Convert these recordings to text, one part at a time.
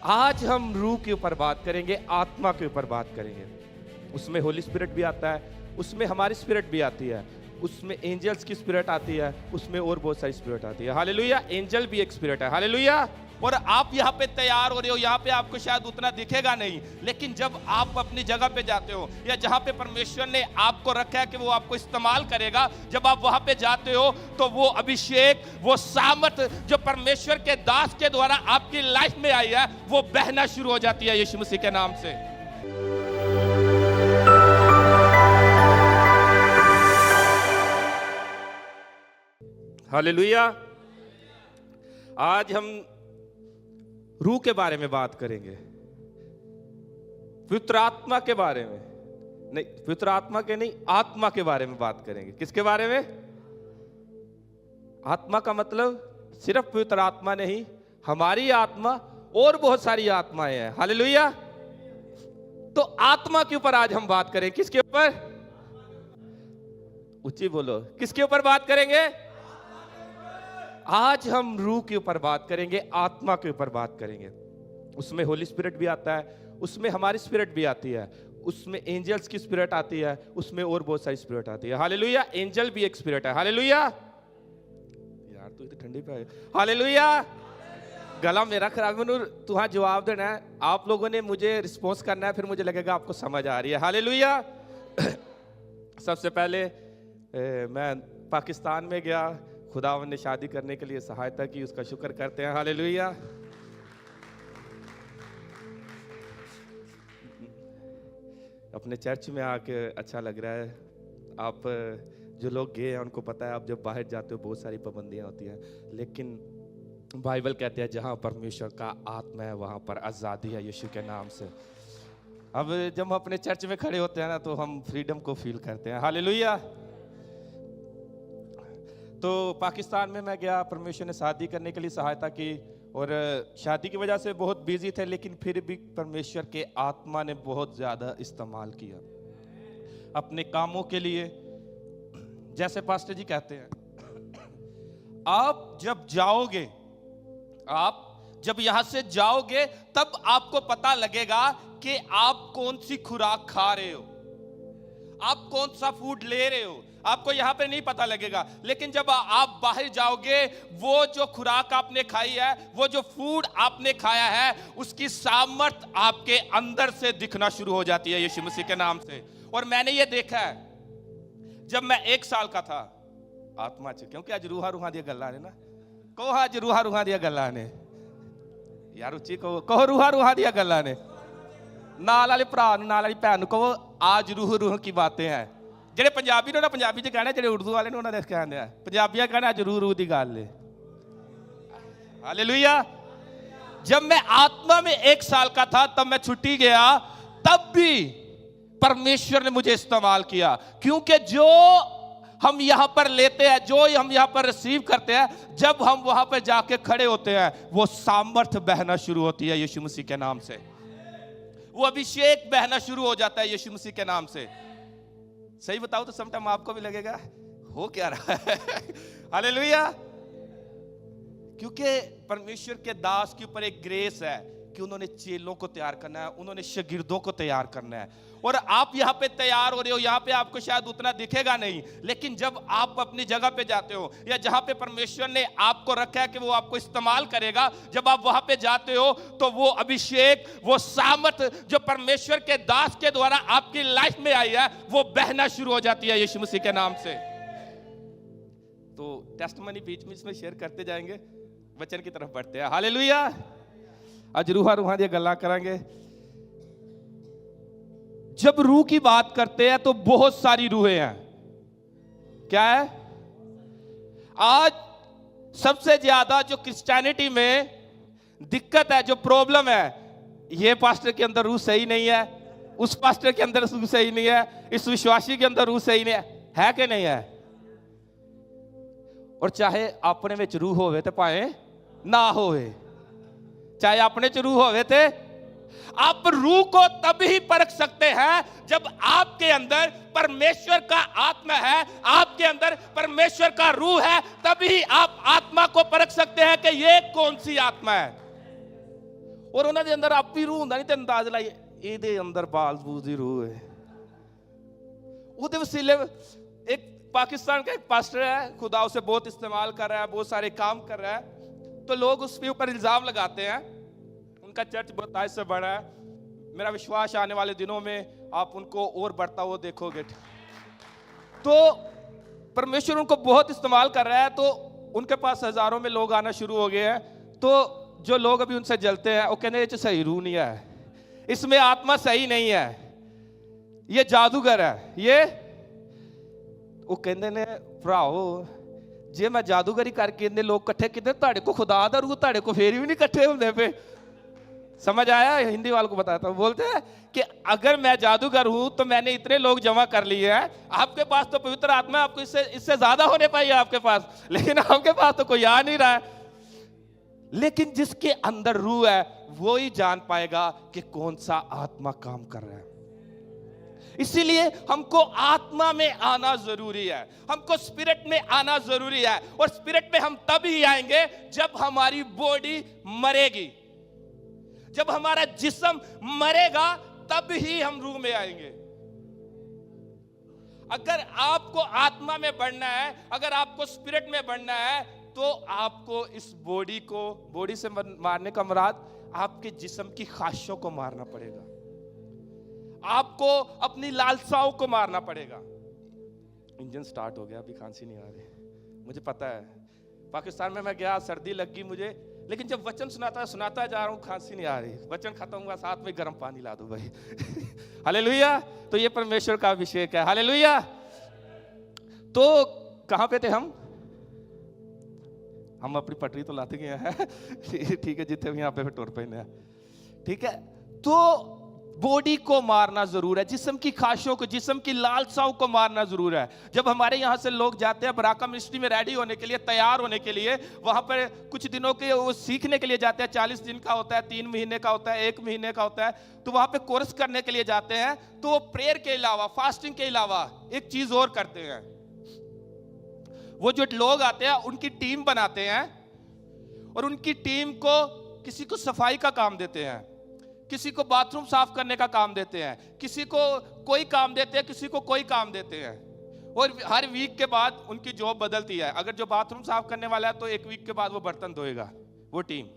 आज हम रूह के ऊपर बात करेंगे, आत्मा के ऊपर बात करेंगे। उसमें होली स्पिरिट भी आता है, उसमें हमारी स्पिरिट भी आती है, उसमें एंजल्स की स्पिरिट आती है, उसमें और बहुत सारी स्पिरिट आती है। हालेलुया। एंजल भी एक स्पिरिट है। हालेलुया। और आप यहाँ पे तैयार हो रहे हो, यहाँ पे आपको शायद उतना दिखेगा नहीं, लेकिन जब आप अपनी जगह पे जाते हो या जहाँ पे परमेश्वर ने आपको रखा है कि वो आपको इस्तेमाल करेगा, जब आप वहां पे जाते हो तो वो अभिषेक, वो सामर्थ जो परमेश्वर के दास के द्वारा आपकी लाइफ में आई है, वो बहना शुरू हो जाती है यीशु मसीह के नाम से। हालेलुया। आज हम रूह के बारे में बात करेंगे, पवित्र आत्मा के बारे में नहीं, पवित्र आत्मा के नहीं, आत्मा के बारे में बात करेंगे। किसके बारे में? आत्मा का मतलब सिर्फ पवित्र आत्मा नहीं, हमारी आत्मा और बहुत सारी आत्माएं हैं। हालेलुया। तो आत्मा के ऊपर आज हम बात करें। किसके ऊपर? ऊंची बोलो, किसके ऊपर बात करेंगे? आज हम रूह के ऊपर बात करेंगे, आत्मा के ऊपर बात करेंगे। उसमें होली स्पिरिट भी आता है, उसमें हमारी स्पिरिट भी आती है, उसमें एंजल्स की स्पिरिट आती है, उसमें और बहुत सारी स्पिरिट आती है। हालेलुया। एंजल भी एक स्पिरिट है। हालेलुया। यार तू इतनी ठंडी पे आए। हालेलुया। गला मेरा खराब है, तुहां जवाब देना है, आप लोगों ने मुझे रिस्पॉन्स करना है, फिर मुझे लगेगा आपको समझ आ रही है। हालेलुया। सबसे पहले मैं पाकिस्तान में गया, खुदावंद ने शादी करने के लिए सहायता की, उसका शुक्र करते हैं। हालेलुया। अपने चर्च में आके अच्छा लग रहा है। आप जो लोग गए हैं उनको पता है, आप जब बाहर जाते हो बहुत सारी पाबंदियां होती हैं, लेकिन बाइबल कहते हैं जहां परमेश्वर का आत्मा है वहां पर आज़ादी है यीशु के नाम से। अब जब हम अपने चर्च में खड़े होते हैं ना, तो हम फ्रीडम को फील करते हैं। हालेलुया। तो पाकिस्तान में मैं गया, परमेश्वर ने शादी करने के लिए सहायता की, और शादी की वजह से बहुत बिजी थे, लेकिन फिर भी परमेश्वर के आत्मा ने बहुत ज़्यादा इस्तेमाल किया अपने कामों के लिए। जैसे पास्टर जी कहते हैं, आप जब जाओगे, आप जब यहां से जाओगे, तब आपको पता लगेगा कि आप कौन सी खुराक खा रहे हो, आप कौन सा फूड ले रहे हो। आपको यहां पे नहीं पता लगेगा, लेकिन जब आप बाहर जाओगे, वो जो खुराक आपने खाई है, वो जो फूड आपने खाया है, उसकी सामर्थ आपके अंदर से दिखना शुरू हो जाती है यीशु मसीह के नाम से। और मैंने ये देखा है, जब मैं 1 साल का था, आत्मा च क्योंकि आज रूहा रूहा दी गल्लां ने ना, कहो आज रूहा रूहा दी गल्लां ने, यार उच्ची कहो रूहा रूहा दी गल्लां ने, नाल वाले भरा नाल वाली भैन कहो आज रूह रूह की बातें हैं। ਜਿਹੜੇ ਪੰਜਾਬੀ ਨੇ ਨਾ ਪੰਜਾਬੀ ਚ ਕਹਿਣਾ, ਜਿਹੜੇ ਉਰਦੂ ਵਾਲੇ ਨੇ ਉਹਨਾਂ ਨੇ ਕਹਿੰਦੇ ਆ ਪੰਜਾਬੀਆਂ कहना ਅੱਜ रूह रूह ਦੀ ਗੱਲ ਹੈ। हालेलुया। जब मैं आत्मा में 1 साल का था, तब मैं छुट्टी गया, तब भी परमेश्वर ने मुझे इस्तेमाल किया, क्योंकि जो हम यहां पर लेते हैं, जो हम यहां पर रिसीव करते हैं, जब हम वहां पर जाके खड़े होते हैं, वो सामर्थ बहना शुरू होती है यीशु मसीह के नाम से, वो अभिषेक बहना शुरू हो जाता है यीशु मसीह के नाम से। सही बताओ तो समटाइम आपको भी लगेगा हो क्या रहा है। हालेलुया। क्योंकि परमेश्वर के दास के ऊपर एक ग्रेस है कि उन्होंने चेलों को तैयार करना है, उन्होंने शागिर्दों को तैयार करना है। और आप यहाँ पे तैयार हो रहे हो, यहाँ पे आपको शायद उतना दिखेगा नहीं, लेकिन जब आप अपनी जगह पे जाते हो या जहाँ पे परमेश्वर ने आपको रखा है कि वो आपको इस्तेमाल करेगा, जब आप वहां पे जाते हो, तो वो अभिषेक, वो सामर्थ जो परमेश्वर के दास के द्वारा आपकी लाइफ में आई है, वो बहना शुरू हो जाती है यीशु मसीह के नाम से। तो टेस्टमनी बीच में इसमें शेयर करते जाएंगे, वचन की तरफ बढ़ते हैं। हालेलुया। आज रूहा रूहा दी गल्लां करांगे। जब रूह की बात करते हैं तो बहुत सारी रूहें हैं। क्या है? आज सबसे ज्यादा जो क्रिश्चियनिटी में दिक्कत है, जो प्रॉब्लम है, ये पास्टर के अंदर रूह सही नहीं है, उस पास्टर के अंदर रूह सही नहीं है, इस विश्वासी के अंदर रूह सही नहीं है कि नहीं है? और चाहे अपने में रूह होवे ते पाए ना होवे, चाहे अपने च रूह होवे ते, आप रूह को तभी परख सकते हैं जब आपके अंदर परमेश्वर का आत्मा है, आपके अंदर परमेश्वर का रूह है, तभी आप आत्मा को परख सकते हैं कि ये कौन सी आत्मा है। और ਉਹਨਾਂ ਦੇ ਅੰਦਰ ਆਪੀ ਰੂਹ ਹੁੰਦਾ ਨਹੀਂ ਤੇ ਅੰਦਾਜ਼ ਲਾਈਏ ਇਹਦੇ ਅੰਦਰ ਬਾਲਬੂਦ ਦੀ रूह है। ਉਹਦੇ ਵਸੀਲੇ एक पाकिस्तान का एक पास्टर है, खुदा उसे बहुत इस्तेमाल कर रहा है, बहुत सारे काम कर रहा है, तो लोग उसके ऊपर इल्जाम लगाते हैं। उनका चर्च बहुत आज से बड़ा है, मेरा विश्वास आने वाले दिनों में आप उनको और बढ़ता हुआ देखोगे। तो परमेश्वर उनको बहुत इस्तेमाल कर रहा है, तो उनके पास हजारों में लोग आना शुरू हो गए हैं। तो जो लोग अभी उनसे जलते हैं वो कहते हैं ये सही रूह नहीं है, इसमें आत्मा सही नहीं है, ये जादूगर है। ये वो कहते ने भराओ जे मैं जादूगरी करके इतने लोग इकट्ठे कितने ताड़े को खुदा दा रूह ताड़े को फेर भी नहीं इकट्ठे होंगे पे। समझ आया? हिंदी वालों को बताता हूँ। बोलते हैं कि अगर मैं जादूगर हूं तो मैंने इतने लोग जमा कर लिए हैं, आपके पास तो पवित्र आत्मा, आपको इससे ज्यादा होने पाई आपके पास, लेकिन आपके पास तो कोई आ नहीं रहा है। लेकिन जिसके अंदर रूह है वो ही जान पाएगा कि कौन सा आत्मा काम कर रहा है। इसीलिए हमको आत्मा में आना जरूरी है, हमको स्पिरिट में आना जरूरी है। और स्पिरिट में हम तब ही आएंगे जब हमारी बॉडी मरेगी, जब हमारा जिस्म मरेगा तब ही हम रूह में आएंगे। अगर आपको आत्मा में बढ़ना है, अगर आपको स्पिरिट में बढ़ना है, तो आपको इस बॉडी से मारने का मुराद आपके जिस्म की ख्वाहिशों को मारना पड़ेगा, आपको अपनी लालसाओं को मारना पड़ेगा। इंजन स्टार्ट हो गया, अभी खांसी नहीं आ रही, मुझे पता है। पाकिस्तान में मैं गया, सर्दी लग गई मुझे, लेकिन जब वचन सुनाता जा रहा हूं, खांसी नहीं आ रही। वचन खत्म हुआ, साथ में गर्म पानी ला दो भाई। हालेलुया। तो ये परमेश्वर का अभिषेक है। हालेलुया। तो कहां पे थे हम अपनी पटरी तो लाते गए हैं। ठीक है, जितने भी यहाँ पे टोर पे हैं, ठीक है। तो बॉडी को मारना जरूर है, जिस्म की ख्वाहिशों को, जिस्म की लालसाओं को मारना जरूर है। जब हमारे यहाँ से लोग जाते हैं बराका मिनिस्ट्री में रेडी होने के लिए, तैयार होने के लिए, वहां पर कुछ दिनों के वो सीखने के लिए जाते हैं। 40 दिन का होता है, 3 महीने का होता है, 1 महीने का होता है। तो वहां पे कोर्स करने के लिए जाते हैं। तो वो प्रेयर के अलावा, फास्टिंग के अलावा एक चीज और करते हैं। वो जो लोग आते हैं उनकी टीम बनाते हैं, और उनकी टीम को किसी को सफाई का काम देते हैं, किसी को बाथरूम साफ करने का काम देते हैं, किसी को कोई काम देते हैं, किसी को कोई काम देते हैं। और हर वीक के बाद उनकी जॉब बदलती है। अगर जो बाथरूम साफ करने वाला है तो 1 वीक के बाद वो बर्तन धोएगा। वो टीम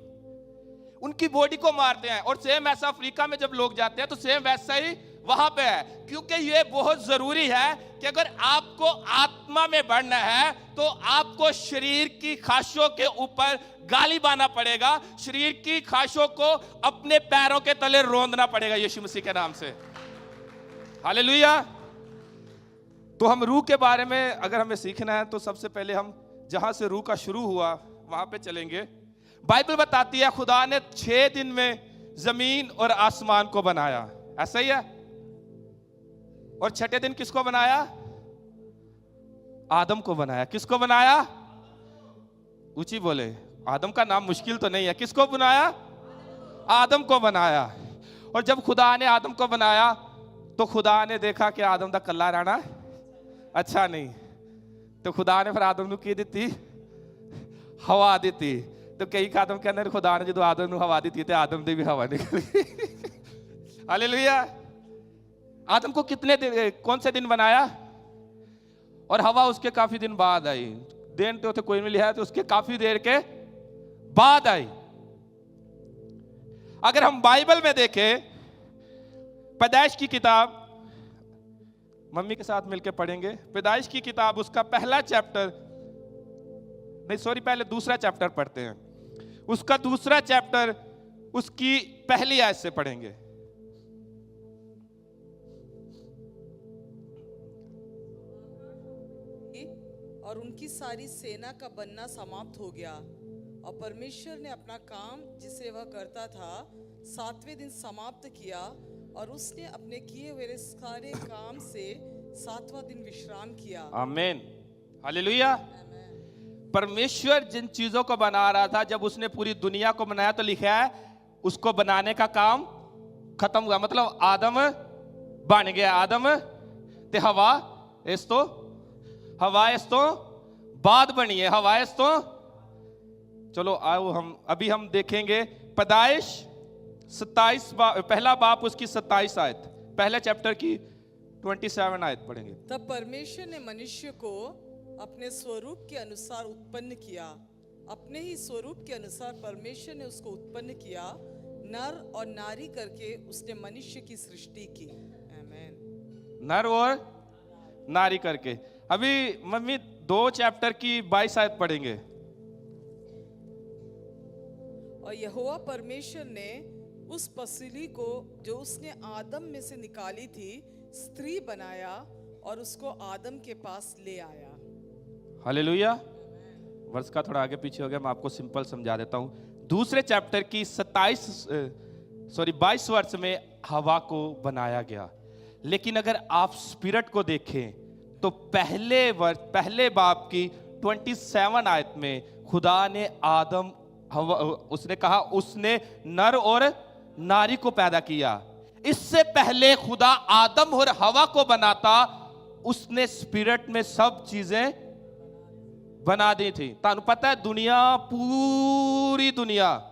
उनकी बॉडी को मारते हैं। और सेम ऐसा अफ्रीका में जब लोग जाते हैं तो सेम वैसा ही वहां पे है। क्योंकि ये बहुत जरूरी है कि अगर आपको आत्मा में बढ़ना है तो आपको शरीर की ख्वाहिशों के ऊपर गाली बाना पड़ेगा, शरीर की ख्वाहिशों को अपने पैरों के तले रोंदना पड़ेगा यीशु मसीह के नाम से। हालेलुया। तो हम रूह के बारे में अगर हमें सीखना है तो सबसे पहले हम जहां से रूह का शुरू हुआ वहां पे चलेंगे। बाइबल बताती है खुदा ने 6 दिन में जमीन और आसमान को बनाया, ऐसा ही है। और 6ठे दिन किसको बनाया? आदम को बनाया। किसको बनाया? ऊंची बोले, आदम का नाम मुश्किल तो नहीं है। किसको बनाया? आदम को बनाया। और जब खुदा ने आदम को बनाया तो खुदा ने देखा कि आदम दा कल्ला रहना अच्छा नहीं, तो खुदा ने फिर आदम नू की दी? हवा दी। तो कई आदम कहते खुदा ने जो आदम नू हवा दी तो आदम दी भी हवा निकली। हालेलुया। आदम को कौन से दिन बनाया? और हवा उसके काफी दिन बाद आई। दिन तो कोई नहीं लिया, तो उसके काफी देर के बाद आई। अगर हम बाइबल में देखें, पैदाइश की किताब, मम्मी के साथ मिलकर पढ़ेंगे। पैदाइश की किताब उसका पहला चैप्टर, नहीं सॉरी, पहले दूसरा चैप्टर पढ़ते हैं। उसका दूसरा चैप्टर उसकी पहली आयत से पढ़ेंगे। और उनकी सारी सेना का बनना समाप्त हो गया, और परमेश्वर ने अपना काम जिसे वह करता था 7वें दिन समाप्त किया, और उसने अपने किए हुए सारे काम से 7वां दिन विश्राम किया। आमीन। हालेलुया। परमेश्वर जिन चीजों को बना रहा था, जब उसने पूरी दुनिया को बनाया तो लिखा है उसको बनाने का काम खत्म हुआ। मतलब आदम बन गया, आदम ते हवा इस तो बाद बनी है। हवा इस तो चलो आओ हम देखेंगे पैदाइश पहला बाप उसकी 27 आयत, पहले चैप्टर की 27 आयत पढ़ेंगे। तब परमेश्वर ने मनुष्य को अपने स्वरूप के अनुसार उत्पन्न किया, अपने ही स्वरूप के अनुसार परमेश्वर ने उसको उत्पन्न किया, नर और नारी करके उसने मनुष्य की सृष्टि की। आमीन। नर और नारी करके। अभी मम्मी 2 चैप्टर की 22 आयत पढ़ेंगे। और यहोवा परमेश्वर ने उस पसली को जो उसने आदम में से निकाली थी स्त्री बनाया और उसको आदम के पास ले आया। हालेलुया। वर्ष का थोड़ा आगे पीछे हो गया, मैं आपको सिंपल समझा देता हूं। दूसरे चैप्टर की 22 वर्ष में हवा को बनाया गया। लेकिन अगर आप स्पिरिट को देखें तो पहले बाप की 27 आयत में खुदा ने उसने कहा उसने नर और नारी को पैदा किया। इससे पहले खुदा आदम और हवा को बनाता, उसने स्पिरिट में सब चीजें बना दी थी। तानू पता है दुनिया, पूरी दुनिया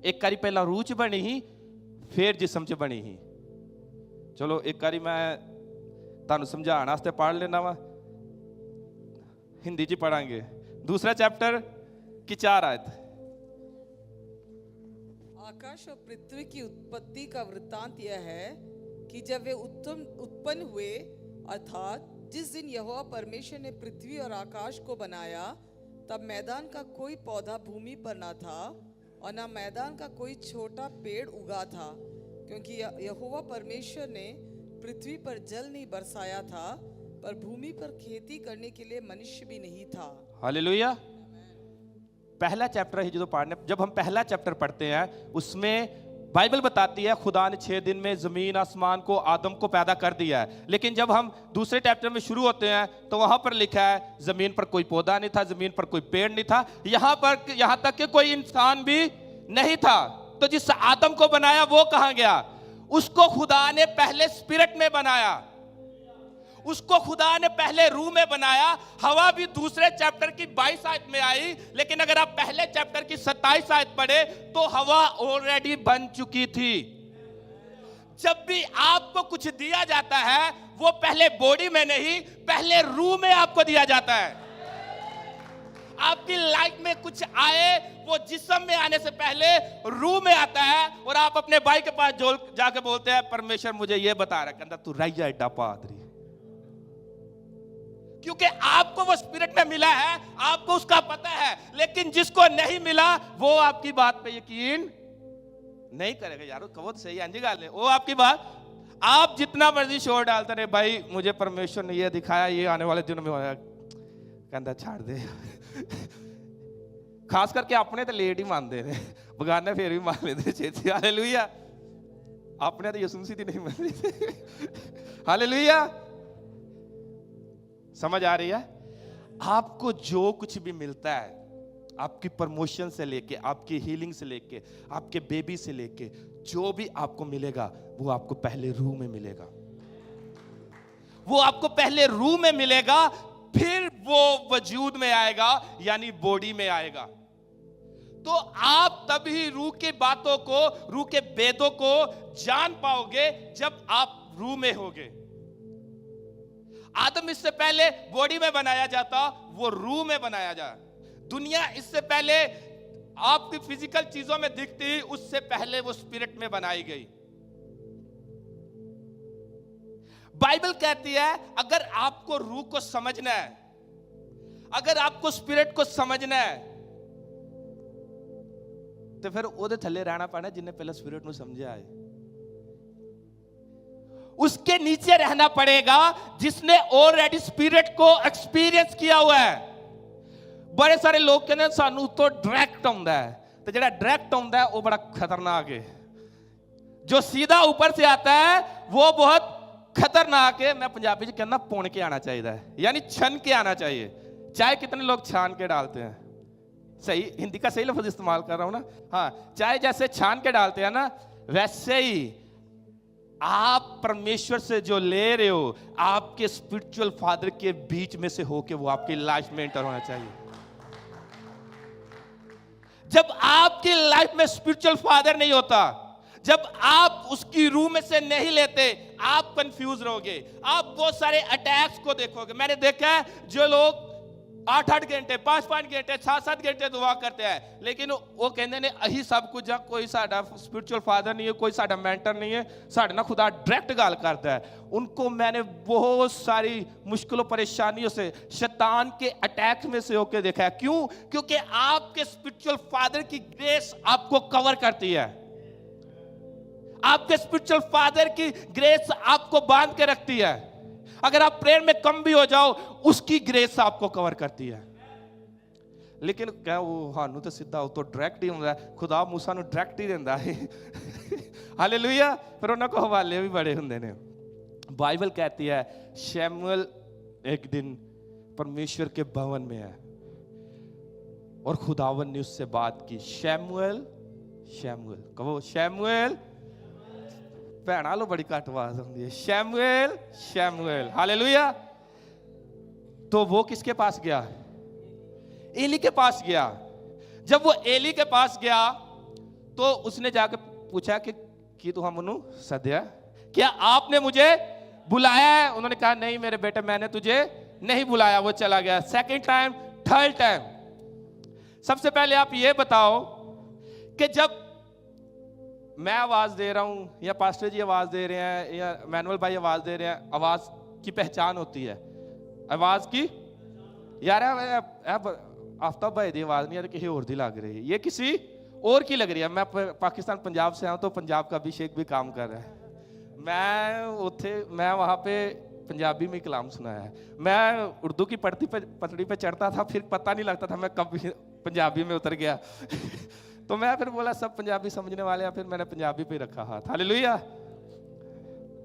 एक कारी पहला रूह च बनी ही, फिर जिस्म च बनी ही। चलो एक कारी मैं तानू समझाने वास्ते पढ़ लेना वा, हिंदी च पढ़ांगे। दूसरा चैप्टर की 4 आयत। आकाश और पृथ्वी की उत्पत्ति का वृत्तांत यह है कि जब वे उत्पन्न हुए, अर्थात जिस दिन यहोवा परमेश्वर ने पृथ्वी और आकाश को बनाया, तब मैदान का कोई पौधा भूमि पर ना था और ना मैदान का कोई छोटा पेड़ उगा था, क्योंकि यहोवा परमेश्वर ने पृथ्वी पर जल नहीं बरसाया था, पर भूमि पर खेती करने के लिए मनुष्य भी नहीं था। हालेलुया। पहला चैप्टर है जो पढ़ने, जब हम पहला चैप्टर पढ़ते हैं उसमें बाइबल बताती है खुदा ने 6 दिन में जमीन आसमान को, आदम को पैदा कर दिया है। लेकिन जब हम दूसरे चैप्टर में शुरू होते हैं तो वहां पर लिखा है जमीन पर कोई पौधा नहीं था, जमीन पर कोई पेड़ नहीं था, यहां तक कि कोई इंसान भी नहीं था। तो जिस आदम को बनाया वो कहां गया? उसको खुदा ने पहले स्पिरिट में बनाया, उसको खुदा ने पहले रूह में बनाया। हवा भी दूसरे चैप्टर की 22 आयत में आई, लेकिन अगर आप पहले चैप्टर की 27 आयत पढ़े तो हवा ऑलरेडी बन चुकी थी। जब भी आपको कुछ दिया जाता है वो पहले बॉडी में नहीं, पहले रूह में आपको दिया जाता है। आपकी लाइफ में कुछ आए वो जिस्म में आने से पहले रूह में आता है, और आप अपने भाई के पास जाके बोलते हैं परमेश्वर मुझे ये बता रहा, कहता तू रैया एडा पादरी, क्योंकि आपको वो स्पिरिट में मिला है, आपको उसका पता है। लेकिन जिसको नहीं मिला वो आपकी बात पे यकीन नहीं करेगा। यार कहो तो सही, अंजी गाल वो आपकी बात, आप जितना मर्जी शोर डालते रहे, भाई मुझे परमेश्वर ने ये दिखाया, ये आने वाले दिनों में होगा, कहता छाड़ दे। खास करके अपने तो लेट ही मानते हैं, बगाने फिर भी मान लेते छेती। हालेलुया। अपने तो यसुम सी नहीं मान लेते। हालेलुया। समझ आ रही है? आपको जो कुछ भी मिलता है, आपकी प्रमोशन से लेके, आपकी हीलिंग से लेके, आपके बेबी से लेके, जो भी आपको मिलेगा वो आपको पहले रूह में मिलेगा, वो आपको पहले रूह में मिलेगा, फिर वो वजूद में आएगा, यानी बॉडी में आएगा। तो आप तभी रूह की बातों को, रूह के वेदों को जान पाओगे जब आप रूह में होगे। आदम इससे पहले बॉडी में बनाया जाता, वो रूह में बनाया जा। दुनिया इससे पहले आपकी फिजिकल चीजों में दिखती, उससे पहले वो स्पिरिट में बनाई गई। बाइबल कहती है अगर आपको रूह को समझना है, अगर आपको स्पिरिट को समझना है, तो फिर ओदे थल्ले रहना पैना जिन्हें पहले स्पिरिट को समझा है। उसके नीचे रहना पड़ेगा जिसने ऑलरेडी स्पिरिट को एक्सपीरियंस किया हुआ है। बड़े सारे लोग कहते हैं सानू तो डायरेक्ट आउंदा है, तो जेड़ा डायरेक्ट आउंदा है वो बड़ा खतरनाक है। जो सीधा ऊपर से आता है वो बहुत खतरनाक है। मैं पंजाबी में कहना पुन के आना चाहिए, यानी छन के आना चाहिए। चाय कितने लोग छान के डालते हैं, सही हिंदी का सही लफ्ज इस्तेमाल कर रहा हूं ना, हाँ, चाय जैसे छान के डालते हैं ना, वैसे ही आप परमेश्वर से जो ले रहे हो, आपके स्पिरिचुअल फादर के बीच में से होके वो आपकी लाइफ में एंटर होना चाहिए। जब आपकी लाइफ में स्पिरिचुअल फादर नहीं होता, जब आप उसकी रूह में से नहीं लेते, आप कंफ्यूज रहोगे, आप बहुत सारे अटैक्स को देखोगे। मैंने देखा है जो लोग 8-8 घंटे 5-5 घंटे 7-7 घंटे दुआ करते हैं, लेकिन वो कहते ने अही सब कुछ आ, कोई साडा स्पिरिचुअल फादर नहीं है, कोई साडा मेंटर नहीं है, साडे ना खुदा डायरेक्ट गाल करता है। उनको मैंने बहुत सारी मुश्किलों परेशानियों से, शैतान के अटैक में से होके देखा है। क्यों? क्योंकि आपके स्पिरिचुअल फादर की ग्रेस आपको कवर करती है, आपके स्पिरिचुअल फादर की ग्रेस आपको बांध के रखती है। अगर आप प्रेयर में कम भी हो जाओ, उसकी ग्रेस आपको कवर करती है। लेकिन क्या वो हानू तो सीधा तो डायरेक्ट ही होता है, खुदा मूसा ਨੂੰ डायरेक्ट ही ਦਿੰਦਾ है। हालेलुया। फिर ਉਹਨਾਂ को हवाले भी बड़े ਹੁੰਦੇ ਨੇ। बाइबल कहती है शमूएल एक दिन परमेश्वर के भवन में है और खुदावन ने उससे बात की। शमूएल शमूएल कहो शमूएल, भैना लो बड़ी घट आवाज होती है, शमूएल शमूएल। हालेलुया। तो वो किसके पास गया? एली के पास गया। जब वो एली के पास गया तो उसने जाकर पूछा कि तू हमनु सद्या, क्या आपने मुझे बुलाया है? उन्होंने कहा नहीं मेरे बेटे, मैंने तुझे नहीं बुलाया। वो चला गया। Second time, third time. सबसे पहले आप ये बताओ कि जब मैं आवाज दे रहा हूं या पास्टर जी आवाज दे रहे हैं या मैनुअल भाई आवाज दे रहे हैं, आवाज की पहचान होती है। आवाज की यार आफ्ताब भाई दी आवाज नहीं, यार किसी और दी लग रही है, ये किसी और की लग रही है। मैं पाकिस्तान पंजाब से हूं तो पंजाब का अभिषेक भी काम कर रहा है। मैं वहां पे पंजाबी में कलाम सुनाया है। मैं उर्दू की पटड़ी पे चढ़ता था, फिर पता नहीं लगता था मैं कब पंजाबी में उतर गया। तो मैं फिर बोला सब पंजाबी समझने वाले हैं, फिर मैंने पंजाबी पे रखा हाथ। हालेलुया।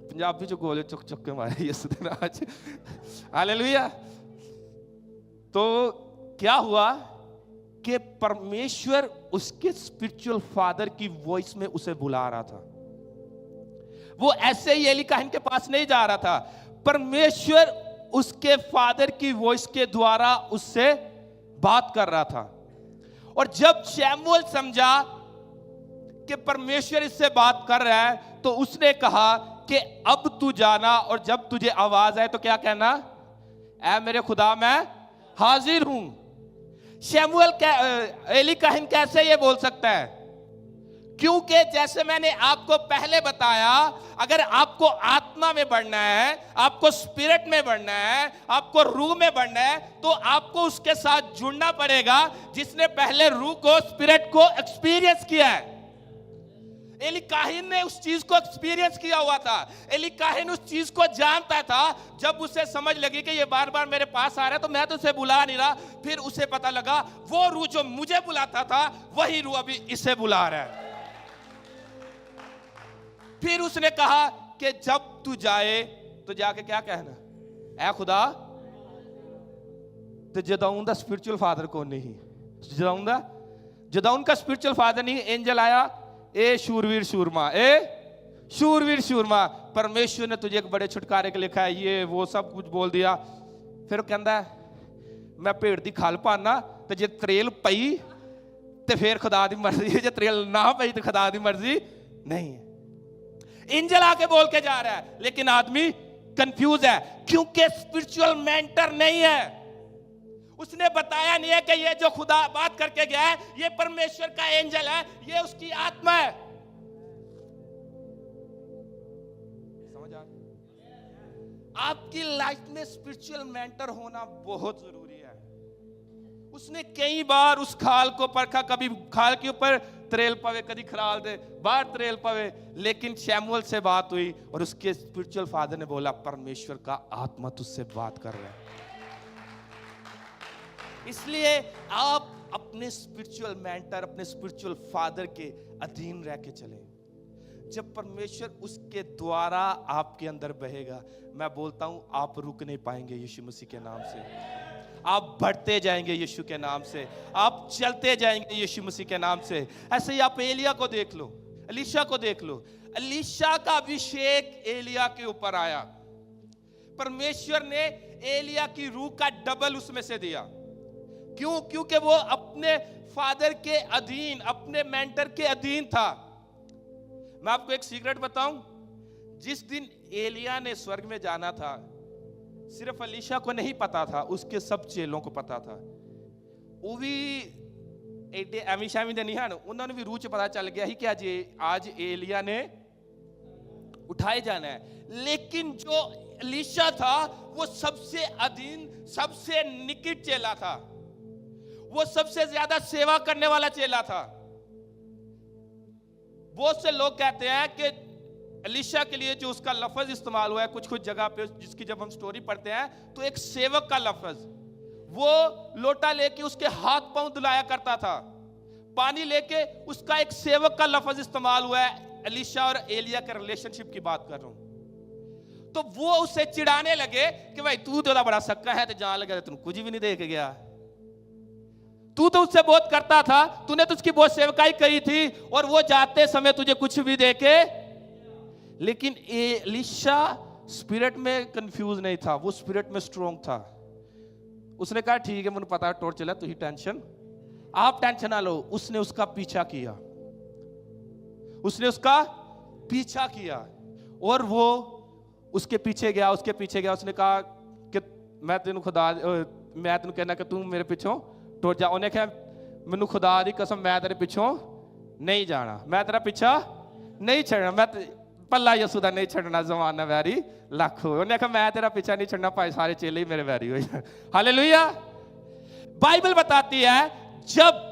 पंजाबी जो गोले चुक चुक के मारे यीशु दिन आज। हालेलुया। तो क्या हुआ कि परमेश्वर उसके स्पिरिचुअल फादर की वॉइस में उसे बुला रहा था। वो ऐसे ही एली काहिन के पास नहीं जा रहा था, परमेश्वर उसके फादर की वॉइस के द्वारा उससे बात कर रहा था। और जब शमूएल समझा कि परमेश्वर इससे बात कर रहा है तो उसने कहा कि अब तू जाना और जब तुझे आवाज आए तो क्या कहना? ऐ मेरे खुदा मैं हाजिर हूं। शमूएल एली काहिन कैसे ये बोल सकता है? क्योंकि जैसे मैंने आपको पहले बताया, अगर आपको आत्मा में बढ़ना है, आपको स्पिरिट में बढ़ना है, आपको रूह में बढ़ना है, तो आपको उसके साथ जुड़ना पड़ेगा जिसने पहले रूह को, स्पिरिट को एक्सपीरियंस किया है। एली काहिन ने उस चीज को एक्सपीरियंस किया हुआ था। एली काहिन उस चीज को जानता था। जब उसे समझ लगी कि ये बार बार मेरे पास आ रहा है तो मैं तो उसे बुला नहीं रहा, फिर उसे पता लगा वो रूह जो मुझे बुलाता था वही रूह अभी इसे बुला रहा है। फिर उसने कहा कि जब तू जाए तो जाके क्या कहना? ऐ खुदा तो जदाउन दा स्पिरिचुअल फादर कौन नहीं? जदाउन का स्पिरिचुअल फादर नहीं। एंजल आया, ए शूरवीर शूरमा, ए शूरवीर शूरमा, परमेश्वर ने तुझे एक बड़े छुटकारे के लिखा है, ये वो सब कुछ बोल दिया। फिर कहता है मैं भेड़ दी खल पाना तो जे त्रेल पई तो फिर खुदा दी मर्जी है, जे त्रेल ना पई तो खुदा दी मर्जी नहीं है। एंजल आके बोल के जा रहा है, लेकिन आदमी कंफ्यूज है क्योंकि स्पिरिचुअल मेंटर नहीं है। उसने बताया नहीं है कि ये जो खुदा बात करके गया है ये परमेश्वर का एंजल है, ये उसकी आत्मा है। समझ आ? आपकी लाइफ में स्पिरिचुअल मेंटर होना बहुत जरूरी है। उसने कई बार उस खाल को परखा, कभी खाल के ऊपर त्रेल पवे, कभी खराल दे बाहर त्रेल पवे, लेकिन शमूएल से बात हुई और उसके स्पिरिचुअल फादर ने बोला परमेश्वर का आत्मा तुझसे बात कर रहा है। इसलिए आप अपने स्पिरिचुअल मेंटर, अपने स्पिरिचुअल फादर के अधीन रह के चलें। जब परमेश्वर उसके द्वारा आपके अंदर बहेगा, मैं बोलता हूं आप रुक नहीं पाएंगे यीशु मसीह के नाम से। आप बढ़ते जाएंगे यीशु के नाम से, आप चलते जाएंगे यीशु मसीह के नाम से। ऐसे ही आप एलिया को देख लो, एलीशा को देख लो। एलीशा का अभिषेक एलिया के ऊपर आया। परमेश्वर ने एलिया की रूह का डबल उसमें से दिया। क्यों? क्योंकि वो अपने फादर के अधीन, अपने मेंटर के अधीन था। मैं आपको एक सीक्रेट बताऊं, जिस दिन एलिया ने स्वर्ग में जाना था, सिर्फ अलीशा को नहीं पता था, उसके सब चेलों को पता था। वो भी एडे हमेशा भी नहीं है, उन्होंने भी रूच पता चल गया ही कि आज एलिया ने उठाए जाना है। लेकिन जो अलीशा था वो सबसे अधीन, सबसे निकट चेला था, वो सबसे ज्यादा सेवा करने वाला चेला था। बहुत से लोग कहते हैं कि अलीशा के लिए जो उसका लफ्ज इस्तेमाल हुआ है कुछ कुछ जगह पे, जिसकी जब हम स्टोरी पढ़ते हैं तो एक सेवक का लफ्ज, वो लोटा लेके उसके हाथ पांव धुलाया करता था, पानी लेके उसका एक सेवक का लफ्ज इस्तेमाल हुआ है। अलीशा और एलिया के रिलेशनशिप की बात कर रहा हूं। तो वो उससे चिढ़ाने लगे कि भाई तू तो बड़ा सक्का है, तो जान लगा तुम कुछ भी नहीं दे के गया, तू तो उससे बहुत करता था, तूने तो उसकी बहुत सेवकाई करी थी और वो जाते समय तुझे कुछ भी दे के। लेकिन एलीशा स्पिरिट में कंफ्यूज नहीं था, वो स्पिरिट में स्ट्रॉन्ग था। उसने कहा ठीक है मुझे पता है टोर चला, तू ही टेंशन, आप टेंशन ना लो। उसने उसका पीछा किया, उसने उसका पीछा किया और वो उसके पीछे गया, उसके पीछे गया। उसने कहा कि मैं तेन खुदा, मैं तेन कहना कि तू मेरे पिछों टुर जा। उन्हें कहा मैनू खुदा दी कसम मैं तेरे पिछों नहीं जाना, मैं तेरा पीछा नहीं छड़ना, मैं पल्ला यसू दा नहीं छड़ना, जमाना वैरी लख हो। उन्हें कहा मैं तेरा पीछा नहीं छड़ना, भाई सारे चेले ही मेरे वैरी हो जाए। हालेलुया। बाइबल बताती है जब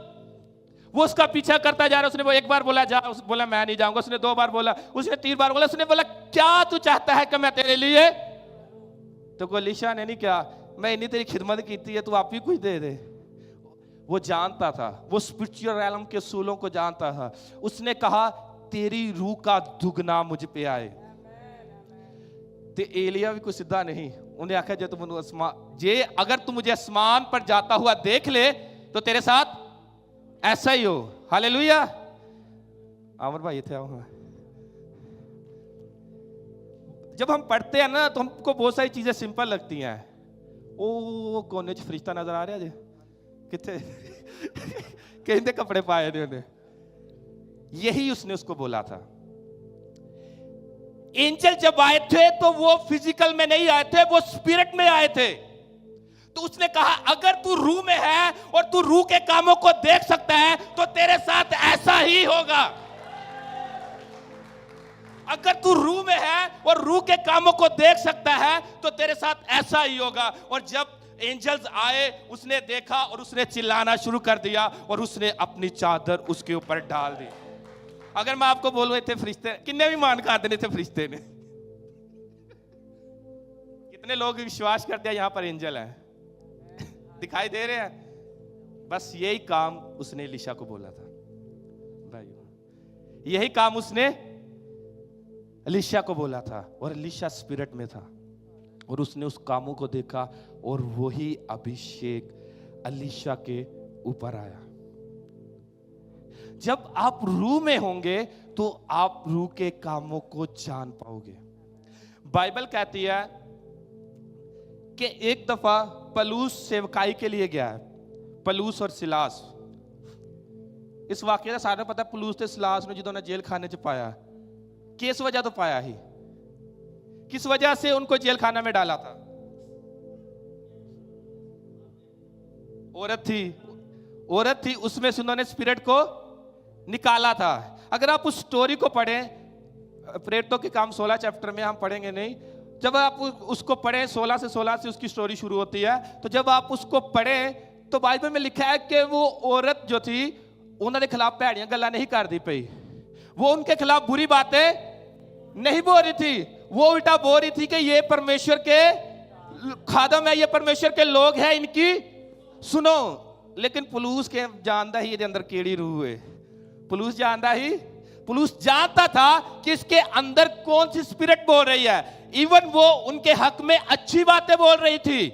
वो उसका पीछा करता जा रहा, उसने वो एक बार बोला जा, उस बोला मैं नहीं जाऊंगा, उसने 2 बार बोला, उसने 3 बार बोला, उसने बोला क्या तू चाहता है कि मैं तेरे लिए, तो को अलीशा ने नहीं क्या, मैं इतनी तेरी खिदमत की है, तू आप ही कुछ दे दे। वो जानता था, वो स्पिरिचुअल रैलम के सूलों को जानता था। उसने कहा तेरी रूह का दुगना मुझ पे आए। ते एलिया भी कोई सीधा नहीं, उन्हें आखिया जे तुम जे अगर तू मुझे आसमान पर जाता हुआ देख ले तो तेरे साथ ऐसा ही हो। हालेलुया। अमर भाई थे आओ। जब हम पढ़ते हैं ना तो हमको बहुत सारी चीजें सिंपल लगती हैं। ओ कोने च फरिश्ता नजर आ रहा जी किथे कहते कपड़े पाए थे उन्हें, यही उसने उसको बोला था। एंजल जब आए थे तो वो फिजिकल में नहीं आए थे, वो स्पिरिट में आए थे। तो उसने कहा अगर तू रूह में है और तू रूह के कामों को देख सकता है तो तेरे साथ ऐसा ही होगा। अगर तू रूह में है और रूह के कामों को देख सकता है तो तेरे साथ ऐसा ही होगा। और जब एंजल्स आए उसने देखा और उसने चिल्लाना शुरू कर दिया और उसने अपनी चादर उसके ऊपर डाल दी। अगर मैं आपको बोलूं थे फरिश्ते किन्ने भी मान खाते नहीं थे फरिश्ते ने, कितने लोग विश्वास करते हैं यहां पर एंजल है, दिखाई दे रहे हैं। बस यही काम उसने एलीशा को बोला था भाई, यही काम उसने एलीशा को बोला था और एलीशा स्पिरिट में था और उसने उस कामों को देखा और वही अभिषेक एलीशा के ऊपर आया। जब आप रूह में होंगे तो आप रूह के कामों को जान पाओगे। बाइबल कहती है कि एक दफा पलूस सेवकाई के लिए गया है, पलूस और सिलास। इस वाक्य का सारे पता है, पलूस ते सिलास ने जिन्होंने जेल खाने च पाया, किस वजह तो पाया ही, किस वजह से उनको जेल खाना में डाला था? औरत थी, उसमें से उन्होंने स्पिरिट को निकाला था। अगर आप उस स्टोरी को पढ़ें, प्रेरितों के काम 16 चैप्टर में, हम पढ़ेंगे नहीं, जब आप उसको पढ़ें 16 से उसकी स्टोरी शुरू होती है। तो जब आप उसको पढ़ें तो बाइबल में लिखा है कि वो औरत जो थी उन्होंने खिलाफ भैड़ियां गल्ला नहीं कर दी पई, वो उनके खिलाफ बुरी बातें नहीं बोल रही थी, वो उल्टा बोल रही थी कि ये परमेश्वर के खादम है, ये परमेश्वर के लोग हैं, इनकी सुनो। लेकिन पुलूस के जानता ही ये अंदर केड़ी रूह है, पुलूस जानता था कि इसके अंदर कौन सी स्पिरिट बोल रही है। इवन वो उनके हक में अच्छी बातें बोल रही थी,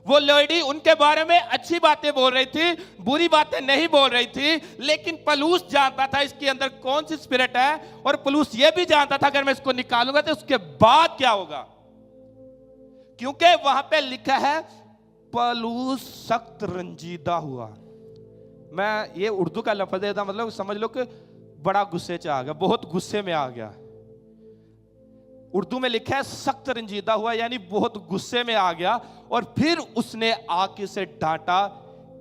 वो लेडी उनके बारे में अच्छी बातें बोल रही थी, बुरी बातें नहीं बोल रही थी। लेकिन पलूस जानता था इसके अंदर कौन सी स्पिरिट है, और पलूस ये भी जानता था अगर मैं इसको निकालूंगा तो उसके बाद क्या होगा, क्योंकि वहां पे लिखा है पलूस सख्त रंजीदा हुआ। मैं ये उर्दू का लफ्ज देता, मतलब समझ लो कि बड़ा गुस्से च आ गया, बहुत गुस्से में आ गया। उर्दू में लिखा है सख्त रंजीदा हुआ, यानी बहुत गुस्से में आ गया। और फिर उसने आके उसे डांटा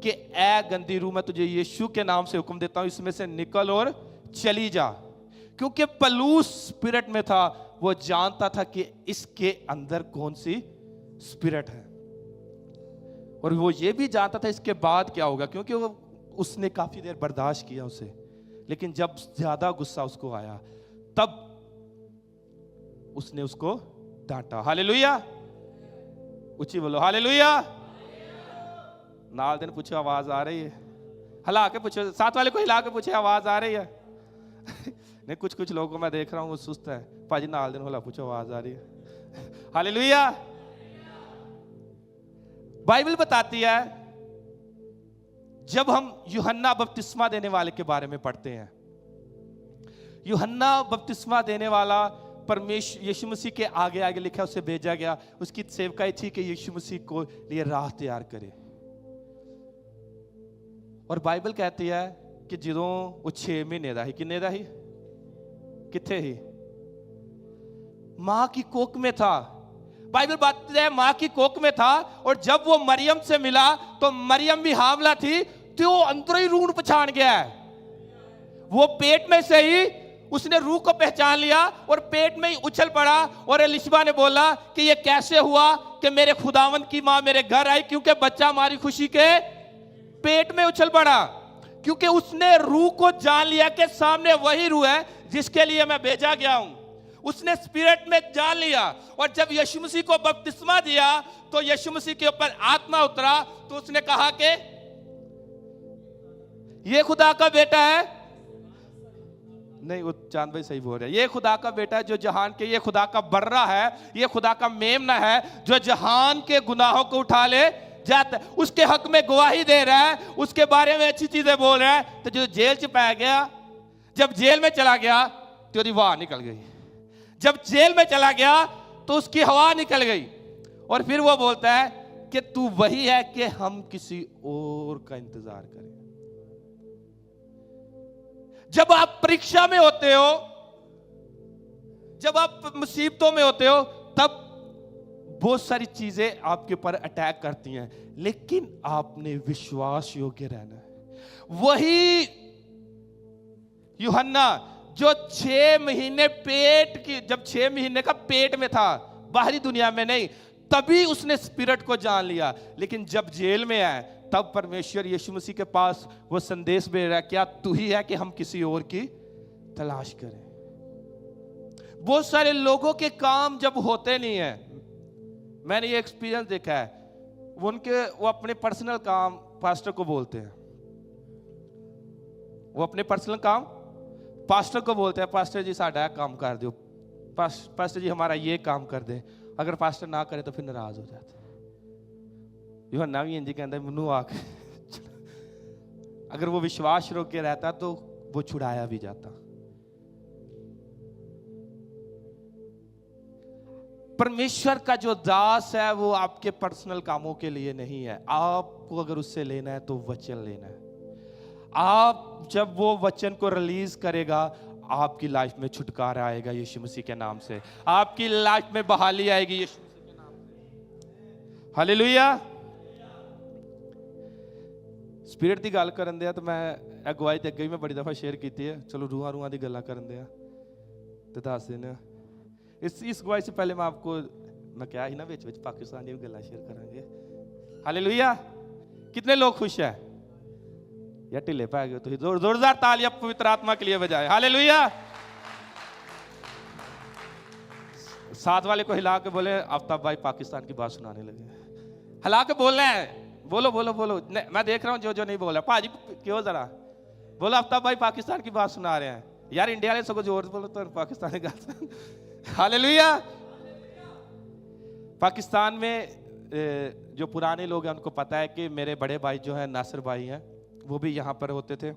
कि ए गंदी रूह, मैं तुझे यीशु के नाम से हुक्म देता हूं, इसमें से निकल और चली जा। क्योंकि पलूस स्पिरिट में था, वो जानता था कि इसके अंदर कौन सी स्पिरिट है, और वो ये भी जानता था इसके बाद क्या होगा, क्योंकि वो उसने काफी देर बर्दाश्त किया उसे। लेकिन जब ज्यादा गुस्सा उसको आया, तब उसने उसको डांटा। हालेलुया, ऊंची बोलो हालेलुया। नाल दिन पूछो आवाज आ रही है? हिला के पूछो, साथ वाले को हिला के पूछे आवाज आ रही है? नहीं, कुछ कुछ लोगों को मैं देख रहा हूं वो सुस्त है। पाजी नाल दिन होला पूछो आवाज आ रही है? हालेलुया। बाइबल बताती है, जब हम यूहन्ना बपतिस्मा देने वाले के बारे में पढ़ते हैं, यूहन्ना बपतिस्मा देने वाला परमेश्वर यीशु मसीह के आगे आगे लिखा, उसे भेजा गया। उसकी सेवकाई थी कि यीशु मसीह को लिए राह तैयार करे। और बाइबल कहती है कि ਜਦੋਂ ਉਹ 6 ਮਹੀਨੇ ਦਾ ही, किन्ने ਦਾ ही, किथे ही, मां की कोख में था। बाइबल बताती है मां की कोख में था, और जब वो मरियम से मिला तो मरियम भी हामला थी, तो वो अंदर ही रूह पहचान गया है। वो पेट में से ही उसने रूह को पहचान लिया और पेट में ही उछल पड़ा। और एलिशबा ने बोला कि ये कैसे हुआ कि मेरे खुदावंद की मां मेरे घर आई, क्योंकि बच्चा हमारी खुशी के पेट में उछल पड़ा, क्योंकि उसने रूह को जान लिया कि सामने वही रूह है जिसके लिए मैं भेजा गया हूं। उसने स्पिरिट में जान लिया। और जब यीशु मसीह को बपतिस्मा दिया तो यीशु मसीह के ऊपर आत्मा उतरा, तो उसने कहा कि ये खुदा का बेटा है। नहीं, वो चांद भाई सही बोल रहे हैं, ये खुदा का बेटा है जो जहान के, ये खुदा का बर्रा है, ये खुदा का मेमना है जो जहान के गुनाहों को उठा ले जाता है। उसके हक में गवाही दे रहा है, उसके बारे में अच्छी चीजें बोल रहा है। तो जो जेल च पै गया, जब जेल में चला गया तो उसकी हवा निकल गई। जब जेल में चला गया तो उसकी हवा निकल गई। और फिर वो बोलता है कि तू वही है कि हम किसी और का इंतजार करें। जब आप परीक्षा में होते हो, जब आप मुसीबतों में होते हो, तब बहुत सारी चीजें आपके ऊपर अटैक करती हैं, लेकिन आपने विश्वास योग्य रहना है। वही यूहन्ना जो 6 महीने जब 6 महीने का पेट में था, बाहरी दुनिया में नहीं, तभी उसने स्पिरिट को जान लिया। लेकिन जब जेल में आए, तब परमेश्वर यीशु मसीह के पास वो संदेश भेज रहा है, क्या तू ही है कि हम किसी और की तलाश करें। बहुत सारे लोगों के काम जब होते नहीं है, मैंने ये एक्सपीरियंस देखा है, वो अपने पर्सनल काम पास्टर को बोलते हैं। वो अपने पर्सनल काम पास्टर को बोलते हैं, पास्टर जी साडा काम कर दो, पास्टर जी हमारा ये काम कर दे। अगर पास्टर ना करे तो फिर नाराज हो जाते। यूहन्ना भी इंजी कहता है, मनु आके अगर वो विश्वास रोक के रहता तो वो छुड़ाया भी जाता। परमेश्वर का जो दास है वो आपके पर्सनल कामों के लिए नहीं है। आपको अगर उससे लेना है तो वचन लेना है। आप जब वो वचन को रिलीज करेगा, आपकी लाइफ में छुटकारा आएगा यीशु मसीह के नाम से। आपकी लाइफ में बहाली आएगी यीशु मसीह के नाम से। हालेलुया। स्पिरिट की गल करन दिया तो मैं अगुवाई ते अगे भी मैं बड़ी दफा शेयर की है। चलो रूहां रूहां दी गल्लां करन दिया तो दस देना। इस गवाही से पहले मैं आपको मैं क्या ही ना विच पाकिस्तान की गल्लां शेयर करांगे। हालेलुया। कितने लोग खुश है या ढिले पै गए? तो जोरदार तालियां पवित्र आत्मा के लिए बजाए। हालेलुया। साथ वाले को हिला के बोले, आफ्ताब भाई पाकिस्तान की बात सुनाने लगे। हिला के बोलना है, बोलो बोलो बोलो। मैं देख रहा हूं जो नहीं बोल रहा। भाजी क्यों जरा बोलो, आफ्ताब भाई पाकिस्तान की बात सुना रहे हैं। यार इंडिया वाले सबको जोर बोलो तो पाकिस्तानी गल। हालेलुया। पाकिस्तान में जो पुराने लोग हैं उनको पता है कि मेरे बड़े भाई जो है नासिर भाई हैं, वो भी यहाँ पर होते थे।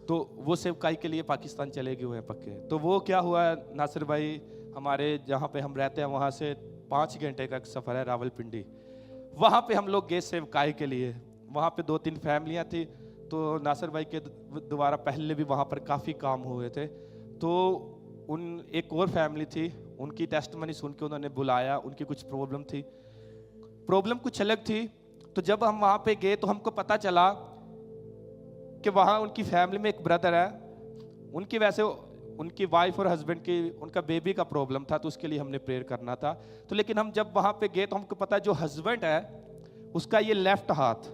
तो वो सेवकाई के लिए पाकिस्तान चले गए हुए हैं पक्के। तो वो क्या हुआ, नासिर भाई हमारे जहाँ पे हम रहते हैं वहाँ से 5 घंटे का सफ़र है, रावलपिंडी। वहाँ पे हम लोग गए सेवकाई के लिए। वहाँ पे 2-3 फैमिलियाँ थी। तो नासिर भाई के द्वारा पहले भी वहाँ पर काफ़ी काम हुए थे। तो उन एक और फैमिली थी, उनकी टेस्टमनी सुन के उन्होंने बुलाया, उनकी कुछ प्रॉब्लम थी, प्रॉब्लम कुछ अलग थी। तो जब हम वहाँ पे गए तो हमको पता चला कि वहाँ उनकी फैमिली में एक ब्रदर है, उनकी वैसे उनकी वाइफ और हस्बैंड की उनका बेबी का प्रॉब्लम था, तो उसके लिए हमने प्रेयर करना था। तो लेकिन हम जब वहाँ पे गए तो हमको पता जो हस्बैंड है उसका ये लेफ्ट हाथ,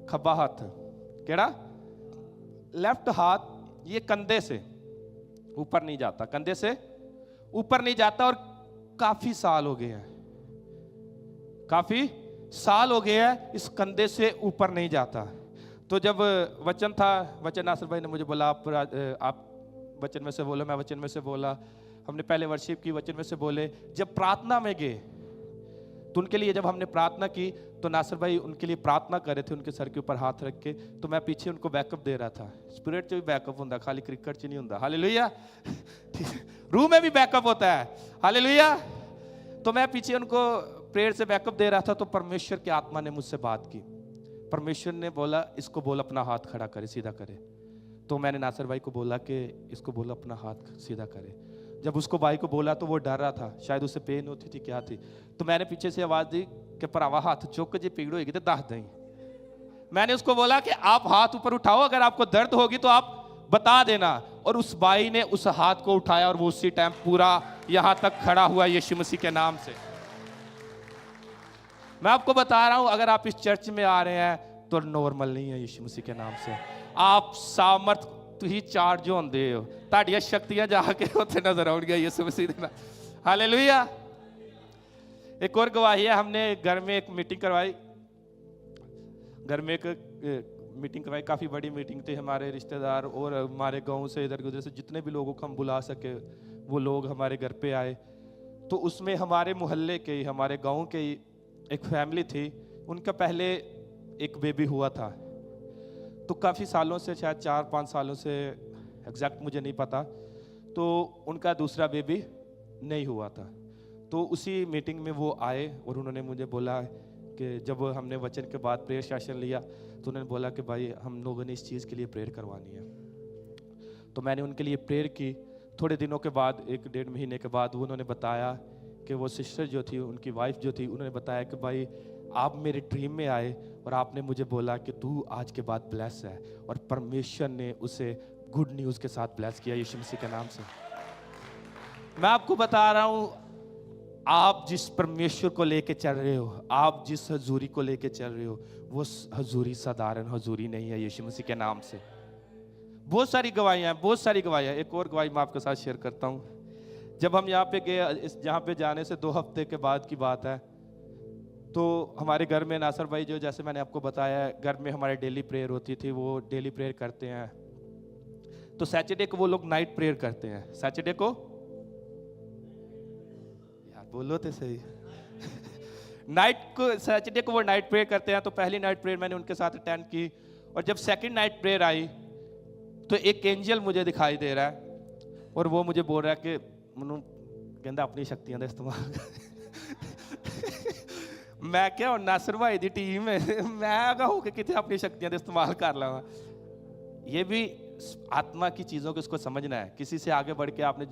खब्बा हाथ, केड़ा लेफ्ट हाथ, ये कंधे से ऊपर नहीं जाता, कंधे से ऊपर नहीं जाता, और काफी साल हो गए हैं, काफी साल हो गए हैं इस कंधे से ऊपर नहीं जाता। तो जब वचन था, वचन नासिर भाई ने मुझे बोला आप वचन में से बोलो, मैं वचन में से बोला, हमने पहले वर्शिप की, वचन में से बोले। जब प्रार्थना में गए तो उनके लिए जब हमने प्रार्थना की तो नासिर भाई उनके लिए प्रार्थना कर रहे थे, उनके सर के ऊपर हाथ रख के, तो मैं पीछे उनको बैकअप दे रहा था। स्पिरिट में भी बैकअप होता, खाली क्रिकेट नहीं होता, हालेलुया। रूह में भी बैकअप होता है, हालेलुया। तो मैं पीछे उनको प्रेयर से बैकअप दे रहा था, तो परमेश्वर की आत्मा ने मुझसे बात की। परमेश्वर ने बोला इसको बोल अपना हाथ खड़ा करे, सीधा करे। तो मैंने नासिर भाई को बोला कि इसको बोलो अपना हाथ सीधा करे। जब उसको भाई को बोला तो वो डर रहा था, शायद उसे पेन होती थी, क्या थी। तो मैंने पीछे से आवाज दी कि भरावा हाथ चुक जी पीड़ होगी तो दस दें। मैंने उसको बोला कि आप हाथ ऊपर उठाओ, अगर आपको दर्द होगी तो आप बता देना। और उस भाई ने उस हाथ को उठाया और वो उसी टाइम पूरा यहां तक खड़ा हुआ यीशु मसीह के नाम से। मैं आपको बता रहा हूं, अगर आप इस चर्च में आ रहे हैं तो नॉर्मल नहीं है, यीशु मसीह के नाम से आप सामर्थ तुही चार्ज होंदे हो, ताड़ियां शक्तियां जाके उत्थे नजर आउणगियां यीशु मसीह दे नाल, हालेलुया। एक और गवाही है, हमने घर में एक मीटिंग करवाई, घर में एक मीटिंग करवाई, काफ़ी बड़ी मीटिंग थी। हमारे रिश्तेदार और हमारे गांव से इधर उधर से जितने भी लोगों को हम बुला सके वो लोग हमारे घर पे आए। तो उसमें हमारे मोहल्ले के ही, हमारे गांव के ही एक फैमिली थी, उनका पहले एक बेबी हुआ था। तो काफ़ी सालों से, शायद 4-5 सालों से, एग्जैक्ट मुझे नहीं पता, तो उनका दूसरा बेबी नहीं हुआ था। तो उसी मीटिंग में वो आए और उन्होंने मुझे बोला कि जब हमने वचन के बाद प्रेयर सेशन लिया तो उन्होंने बोला कि भाई हम लोगों ने इस चीज़ के लिए प्रेयर करवानी है। तो मैंने उनके लिए प्रेयर की। थोड़े दिनों के बाद, 1-1.5 महीने के बाद, वो उन्होंने बताया कि वो सिस्टर जो थी, उनकी वाइफ जो थी, उन्होंने बताया कि भाई आप मेरे ड्रीम में आए और आपने मुझे बोला कि तू आज के बाद ब्लेस है, और परमेश्वर ने उसे गुड न्यूज़ के साथ ब्लेस किया यीशु मसीह के नाम से। मैं आपको बता रहा हूँ, आप जिस परमेश्वर को लेके चल रहे हो, आप जिस हजूरी को लेके चल रहे हो, वो हजूरी साधारण हजूरी नहीं है यीशु मसीह के नाम से। बहुत सारी गवाहियाँ हैं, बहुत सारी गवाहियाँ। एक और गवाही मैं आपके साथ शेयर करता हूँ। जब हम यहाँ पे गए, यहाँ पे जाने से 2 हफ्ते के बाद की बात है, तो हमारे घर में नासिर भाई जो, जैसे मैंने आपको बताया, घर में हमारे डेली प्रेयर होती थी, वो डेली प्रेयर करते हैं। तो सैटरडे को वो लोग नाइट प्रेयर करते हैं। सैटरडे को, यार बोलो तो सही नाइट को, सैटरडे को वो नाइट प्रेयर करते हैं। तो पहली नाइट प्रेयर मैंने उनके साथ अटेंड की, और जब सेकंड नाइट प्रेयर आई तो एक एंजल मुझे दिखाई दे रहा है और वो मुझे बोल रहा है कि मनु कहता अपनी शक्तियां का इस्तेमाल मैं क्या और नासिर भाई दी टीम है, मैं होके कितने अपनी शक्तियां का इस्तेमाल कर लवा। ये भी आत्मा की चीज़ों को इसको समझना है। किसी से आगे बढ़ के आपने,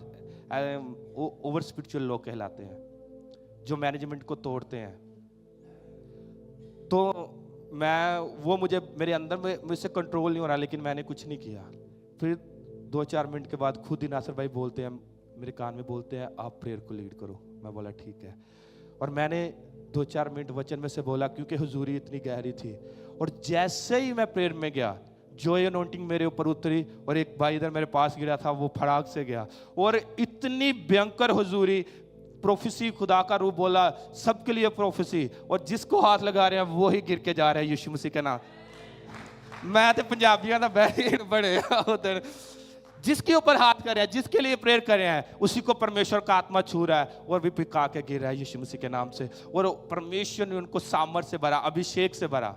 ओवर स्पिरिचुअल लोग कहलाते हैं जो मैनेजमेंट को तोड़ते हैं। तो वो मुझे, मेरे अंदर में मुझसे कंट्रोल नहीं हो रहा, लेकिन मैंने कुछ नहीं किया। फिर 2-4 मिनट के बाद खुद ही नासिर भाई बोलते हैं, मेरे कान में बोलते हैं, आप प्रेयर को लीड करो। मैं बोला ठीक है, और मैंने 2-4 मिनट वचन में से बोला, क्योंकि हुजूरी इतनी गहरी थी। और जैसे ही मैं प्रेयर में गया, जॉय अनॉइंटिंग मेरे ऊपर उतरी, और एक भाई इधर मेरे पास गिरा था, वो फड़ाक से गया, और इतनी भयंकर हुजूरी, प्रोफेसी, खुदा का रूप बोला, सबके लिए प्रोफेसी, और जिसको हाथ लगा रहे हैं वो ही गिर के जा रहे हैं यीशु मसीह के नाम। मैं तो पंजाबियों का बड़े उधर, जिसके ऊपर हाथ कर रहे हैं, जिसके लिए प्रेयर कर रहे हैं, उसी को परमेश्वर का आत्मा छू रहा है और भी पिका के गिर रहा है यीशु मसीह के नाम से। और परमेश्वर ने उनको सामर्थ से भरा, अभिषेक से भरा।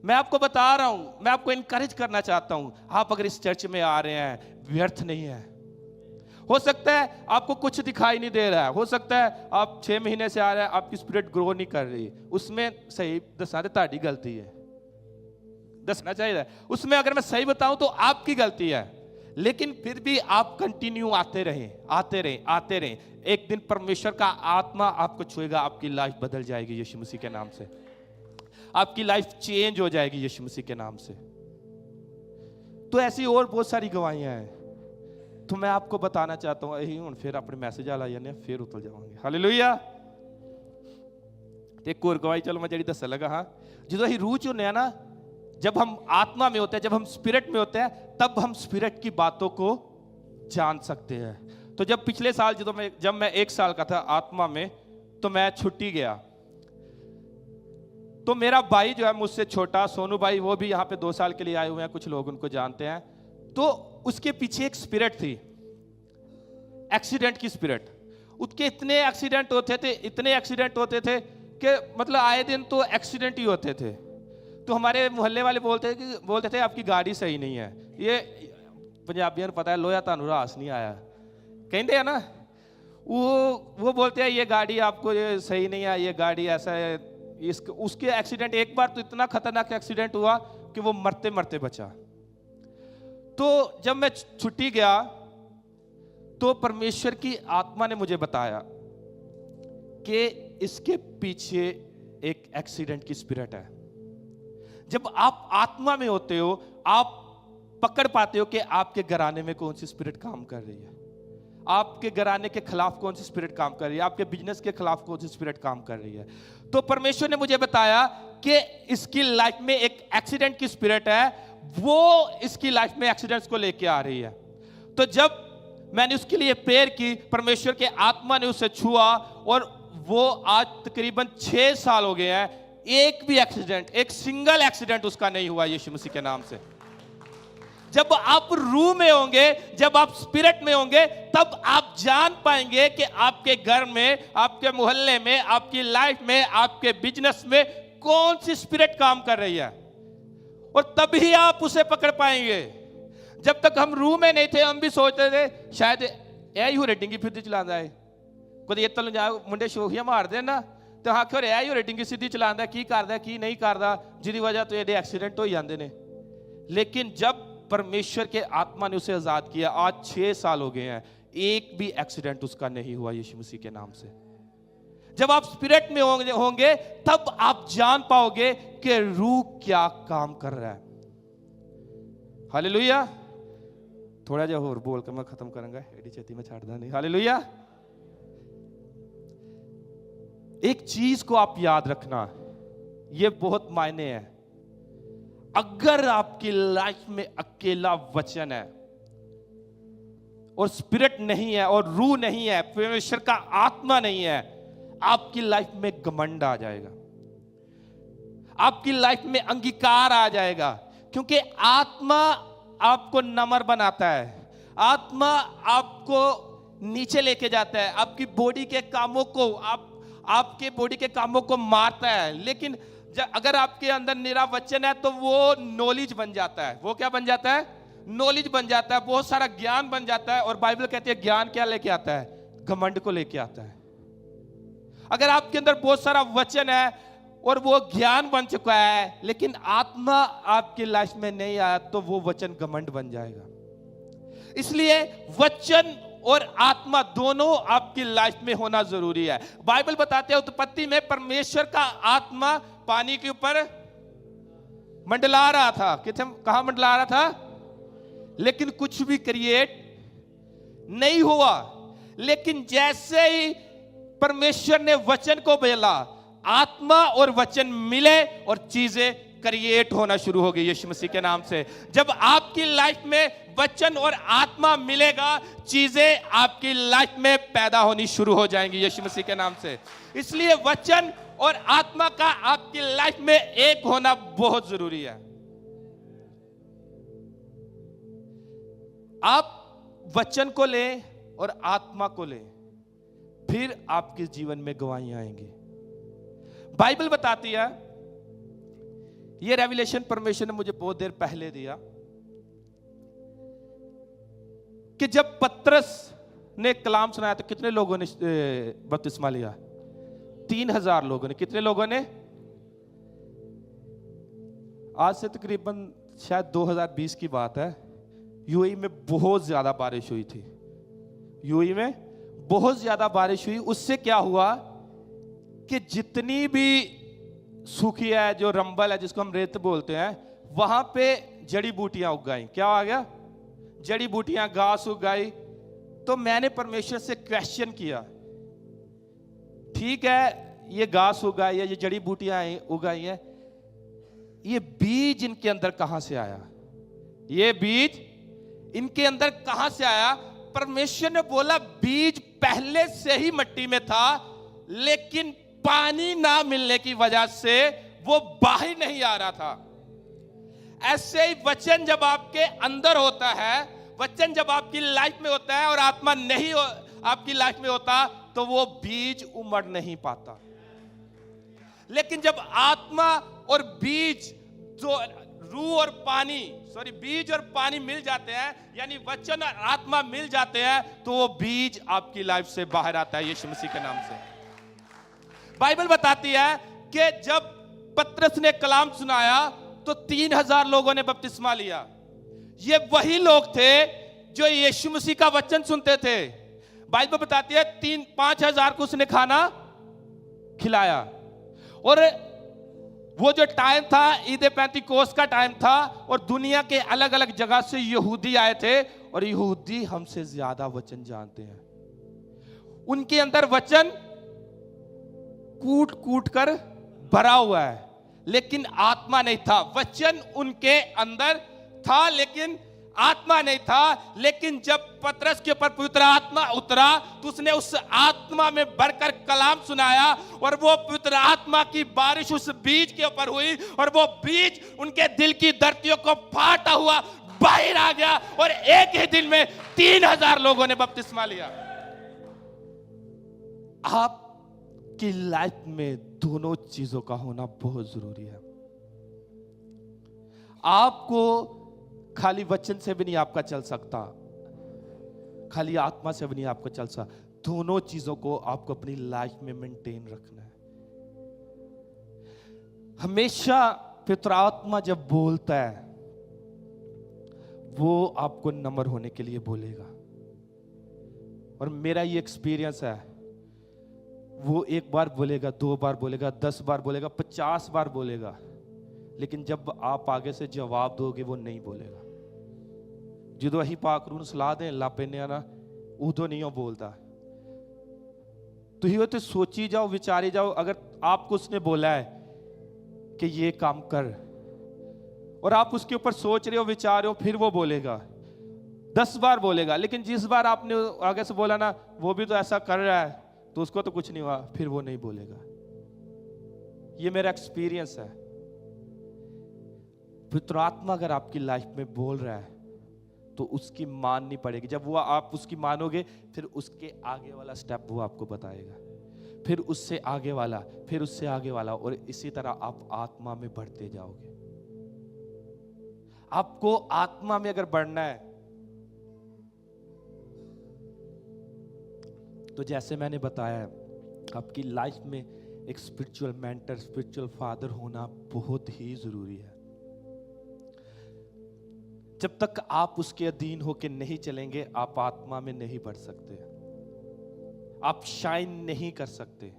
मैं आपको बता रहा हूं, मैं आपको इनकरेज करना चाहता हूं, आप अगर इस चर्च में आ रहे हैं, व्यर्थ नहीं है। हो सकता है आपको कुछ दिखाई नहीं दे रहा है, हो सकता है आप 6 महीने से आ रहे हैं, आपकी स्पिरिट ग्रो नहीं कर रही, उसमें सही दसा दे ताड़ी गलती है। दसना चाहिए। उसमें अगर मैं सही बताऊं तो आपकी गलती है, लेकिन फिर भी आप कंटिन्यू आते रहें। एक दिन परमेश्वर का आत्मा आपको छुएगा, आपकी लाइफ बदल जाएगी यीशु मसीह के नाम से, आपकी लाइफ चेंज हो जाएगी यीशु मसीह के नाम से। तो ऐसी और बहुत सारी गवाहियां हैं, तो मैं आपको बताना चाहता हूं। यही हूं फिर अपने मैसेज आ जाने फिर उतर जावांगे। हालेलुया। एक और गवाही चलो मैं जड़ी दस लगा। हाँ, जो ही रूह चुने ना, जब हम आत्मा में होते हैं, जब हम स्पिरिट में होते हैं, तब हम स्पिरिट की बातों को जान सकते हैं। तो जब पिछले साल जब मैं 1 साल का था आत्मा में, तो मैं छुट्टी गया। तो मेरा भाई जो है मुझसे छोटा, सोनू भाई, वो भी यहाँ पे 2 साल के लिए आए हुए हैं, कुछ लोग उनको जानते हैं। तो उसके पीछे एक स्पिरिट थी, एक्सीडेंट की स्पिरिट। उसके इतने एक्सीडेंट होते थे कि मतलब आए दिन तो एक्सीडेंट ही होते थे। तो हमारे मोहल्ले वाले बोलते थे आपकी गाड़ी सही नहीं है। ये पंजाबियों को पता है, लोया तानू रास नहीं आया कहते हैं ना। वो बोलते हैं ये गाड़ी आपको ये सही नहीं है, ये गाड़ी ऐसा है। उसके एक्सीडेंट, एक बार तो इतना खतरनाक एक्सीडेंट हुआ कि वो मरते मरते बचा। तो जब मैं छुट्टी गया तो परमेश्वर की आत्मा ने मुझे बताया कि इसके पीछे एक एक्सीडेंट की स्पिरिट है। जब आप आत्मा में होते हो, आप पकड़ पाते हो कि आपके घराने में कौन सी स्पिरिट काम कर रही है, आपके घराने के खिलाफ कौन सी स्पिरिट काम कर रही है, आपके बिजनेस के खिलाफ कौन सी स्पिरिट काम कर रही है। तो परमेश्वर ने मुझे बताया कि इसकी लाइफ में एक एक्सीडेंट की स्पिरिट है, वो इसकी लाइफ में एक्सीडेंट्स को लेके आ रही है। तो जब मैंने उसके लिए प्रेयर की, परमेश्वर के आत्मा ने उसे छुआ, और वो आज तकरीबन 6 साल हो गए हैं, एक भी एक्सीडेंट, एक सिंगल एक्सीडेंट उसका नहीं हुआ यीशु मसीह के नाम से। जब आप रूह में होंगे, जब आप स्पिरिट में होंगे, तब आप जान पाएंगे कि आपके घर में, आपके मोहल्ले में, आपकी लाइफ में, आपके बिजनेस में कौन सी स्पिरिट काम कर रही है, और तभी आप उसे पकड़ पाएंगे। जब तक हम रूह में नहीं थे, हम भी सोचते थे शायद यही हो रेटिंग की फिर चलाता है, कभी ये तल जा मुंडे शोखिया मारते ना, तो हाँ क्यों यही हो रेटिंग की सीधी चलाता, की करता की नहीं करता, जिसकी वजह तो ये एक्सीडेंट हो जाते हैं। लेकिन जब परमेश्वर के आत्मा ने उसे आजाद किया, आज 6 साल हो गए हैं, एक भी एक्सीडेंट उसका नहीं हुआ यीशु मसीह के नाम से। जब आप स्पिरिट में होंगे तब आप जान पाओगे कि रूह क्या काम कर रहा है। हालेलुया। थोड़ा जा और बोल के मैं खत्म करूंगा, एडी छेती में छाड़दा नहीं। हालेलुया। एक चीज को आप याद रखना, ये बहुत मायने है। अगर आपकी लाइफ में अकेला वचन है और स्पिरिट नहीं है और रूह नहीं है, परमेश्वर का आत्मा नहीं है, आपकी लाइफ में घमंड आ जाएगा, आपकी लाइफ में अंगीकार आ जाएगा। क्योंकि आत्मा आपको नम्र बनाता है, आत्मा आपको नीचे लेके जाता है, आपकी बॉडी के कामों को, आपके बॉडी के कामों को मारता है। लेकिन अगर आपके अंदर निरा वचन है तो वो नॉलेज बन जाता है। वो क्या बन जाता है? नॉलेज बन जाता है, बहुत सारा ज्ञान बन जाता है। और बाइबल कहती है ज्ञान क्या लेके आता है? घमंड को लेके आता है। अगर आपके अंदर बहुत सारा वचन है और वो ज्ञान बन चुका है, लेकिन आत्मा आपकी लाइफ में नहीं आया, तो वो वचन घमंड बन जाएगा। इसलिए वचन और आत्मा दोनों आपकी लाइफ में होना जरूरी है। बाइबल बताते हैं उत्पत्ति में परमेश्वर का आत्मा पानी के ऊपर मंडला रहा था। कहां मंडला रहा था? लेकिन कुछ भी क्रिएट नहीं हुआ। लेकिन जैसे ही परमेश्वर ने वचन को बोला, आत्मा और वचन मिले और चीजें क्रिएट होना शुरू हो गई यीशु मसीह के नाम से। जब आपकी लाइफ में वचन और आत्मा मिलेगा, चीजें आपकी लाइफ में पैदा होनी शुरू हो जाएंगी यीशु मसीह के नाम से। इसलिए वचन और आत्मा का आपकी लाइफ में एक होना बहुत जरूरी है। आप वचन को लें और आत्मा को लें, फिर आपके जीवन में गवाहियां आएंगी। बाइबल बताती है, ये रेवलेशन परमेश्वर ने मुझे बहुत देर पहले दिया, कि जब पतरस ने कलाम सुनाया तो कितने लोगों ने बपतिस्मा लिया? 3000 लोगों ने। कितने लोगों ने? आज से तकरीबन शायद 2020 की बात है, यूएई में बहुत ज्यादा बारिश हुई थी। यूएई में बहुत ज्यादा बारिश हुई, उससे क्या हुआ कि जितनी भी सूखी है, जो रंबल है जिसको हम रेत बोलते हैं, वहां पे जड़ी बूटियां उग गई। क्या आ गया? जड़ी बूटियां, घास उग गई। तो मैंने परमेश्वर से क्वेश्चन किया, ठीक है ये घास उगा है, ये जड़ी बूटियां उगाई हैं, ये बीज इनके अंदर कहां से आया? ये बीज इनके अंदर कहां से आया? परमेश्वर ने बोला बीज पहले से ही मिट्टी में था, लेकिन पानी ना मिलने की वजह से वो बाहर नहीं आ रहा था। ऐसे ही वचन जब आपके अंदर होता है, वचन जब आपकी लाइफ में होता है और आत्मा नहीं आपकी लाइफ में होता, तो वो बीज उमड़ नहीं पाता। लेकिन जब आत्मा और बीज, जो रूह और पानी, बीज और पानी मिल जाते हैं, यानी वचन और आत्मा मिल जाते हैं, तो वो बीज आपकी लाइफ से बाहर आता है यीशु मसीह के नाम से। बाइबल बताती है कि जब पतरस ने कलाम सुनाया तो 3000 लोगों ने बपतिस्मा लिया। ये वही लोग थे जो यीशु मसीह का वचन सुनते थे। बाइबल बताती है 3-5 हजार को उसने खाना खिलाया। और वो जो टाइम था ईद पेंतीकोस्त का टाइम था, और दुनिया के अलग अलग जगह से यहूदी आए थे, और यहूदी हमसे ज्यादा वचन जानते हैं। उनके अंदर वचन कूट कूट कर भरा हुआ है, लेकिन आत्मा नहीं था। वचन उनके अंदर था लेकिन आत्मा नहीं था। लेकिन जब पतरस के ऊपर पवित्र आत्मा उतरा तो उसने उस आत्मा में भरकर कलाम सुनाया, और वो पवित्र आत्मा की बारिश उस बीज के ऊपर हुई, और वो बीज उनके दिल की धरतियों को फाटा हुआ बाहर आ गया, और एक ही दिन में 3000 लोगों ने बपतिस्मा लिया। आपकी लाइफ में दोनों चीजों का होना बहुत जरूरी है। आपको खाली वचन से भी नहीं आपका चल सकता, खाली आत्मा से भी नहीं आपका चल सकता। दोनों चीजों को आपको अपनी लाइफ में मेंटेन रखना है। हमेशा पवित्र आत्मा जब बोलता है, वो आपको नम्र होने के लिए बोलेगा। और मेरा ये एक्सपीरियंस है, वो 1 बार बोलेगा, 2 बार बोलेगा, 10 बार बोलेगा, 50 बार बोलेगा, लेकिन जब आप आगे से जवाब दोगे वो नहीं बोलेगा। जो ही पाक रूह सलाह दें लापे ने आना उदो नहीं बोलता। तो ही तो सोची जाओ, विचारी जाओ, अगर आपको उसने बोला है कि ये काम कर, और आप उसके ऊपर सोच रहे हो, विचार रहे हो, फिर वो बोलेगा, 10 बार बोलेगा, लेकिन जिस बार आपने आगे से बोला ना वो भी तो ऐसा कर रहा है, तो उसको तो कुछ नहीं हुआ, फिर वो नहीं बोलेगा। ये मेरा एक्सपीरियंस है। पवित्र आत्मा अगर आपकी लाइफ में बोल रहा है तो उसकी माननी पड़ेगी। जब वो आप उसकी मानोगे, फिर उसके आगे वाला स्टेप वो आपको बताएगा, फिर उससे आगे वाला, फिर उससे आगे वाला, और इसी तरह आप आत्मा में बढ़ते जाओगे। आपको आत्मा में अगर बढ़ना है तो जैसे मैंने बताया, आपकी लाइफ में एक स्पिरिचुअल मेंटर, स्पिरिचुअल फादर होना बहुत ही जरूरी है। जब तक आप उसके अधीन होकर नहीं चलेंगे, आप आत्मा में नहीं बढ़ सकते, आप शाइन नहीं कर सकते।